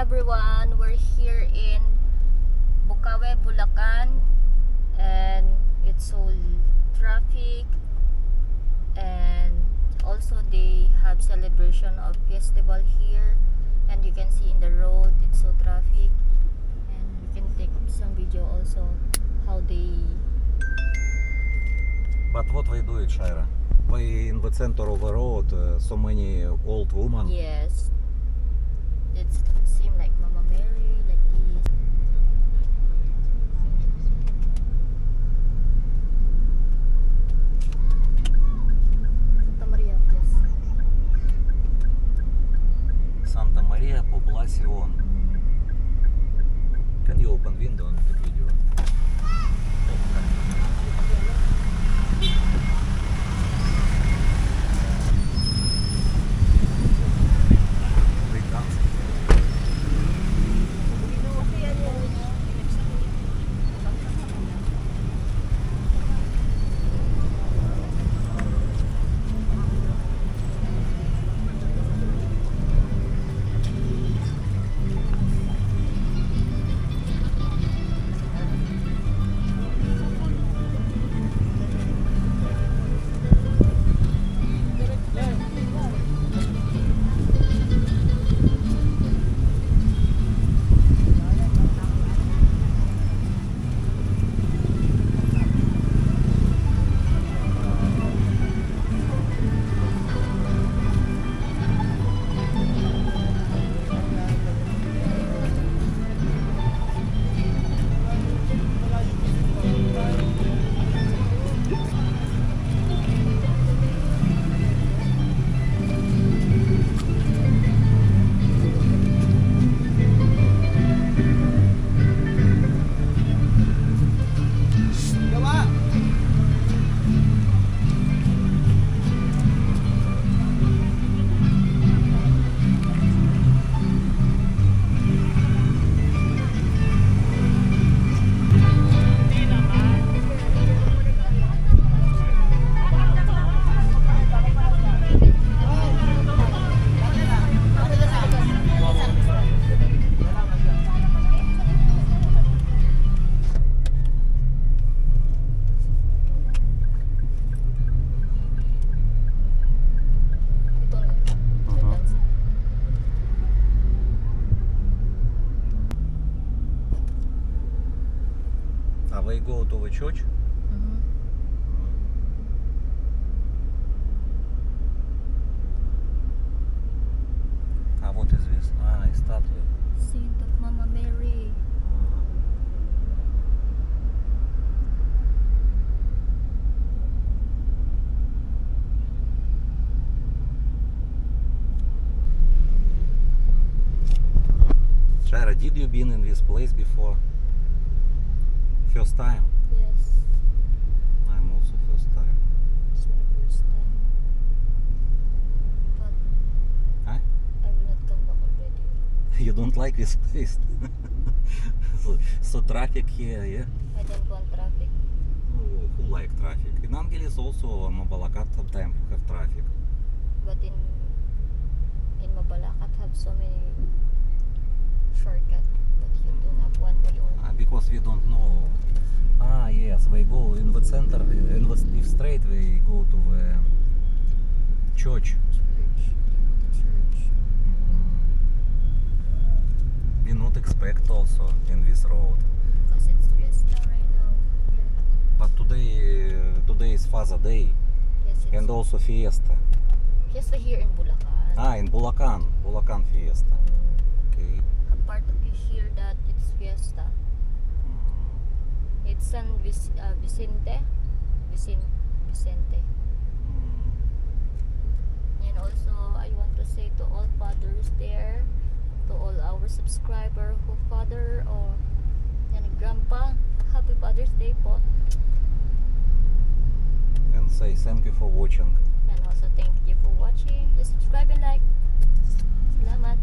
everyone, we're here in Bocaue, Bulacan, and it's so traffic, and also they have celebration of festival here, and you can see in the road it's so traffic, and we can take some video also how they. But what we do it, Shaira? We in the center of the road, so many old women. Yes, it seems like Mama Mary, like this. Santa Maria, yes. Santa Maria Poblacion. Can you open window and take video? We go to the church. What is this? A statue. Saint of Mama Mary. Shaira, did you been in this place before? First time? Yes, I'm also first time. it's my first time. But Huh? I will not come back already. You don't like this place? so traffic here, yeah? I don't want traffic. Who like traffic? In Angeles also, Mabalacat sometimes have traffic. But in Mabalacat have so many shortcut, but you don't have one way only. Because we don't know. Yes, we go in the center, if straight we go to the church. Church. We not expect also in this road. Because it's fiesta right now. Yeah. But today is Father Day Yes, it's and also fiesta. fiesta here in Bulacan. In Bulacan fiesta. Okay. A part of you hear that it's fiesta. It's San Vicente. And also, I want to say to all fathers there, to all our subscriber who father or and grandpa, happy Father's Day po. And say thank you for watching. And also thank you for watching. Please subscribe and like. Salamat.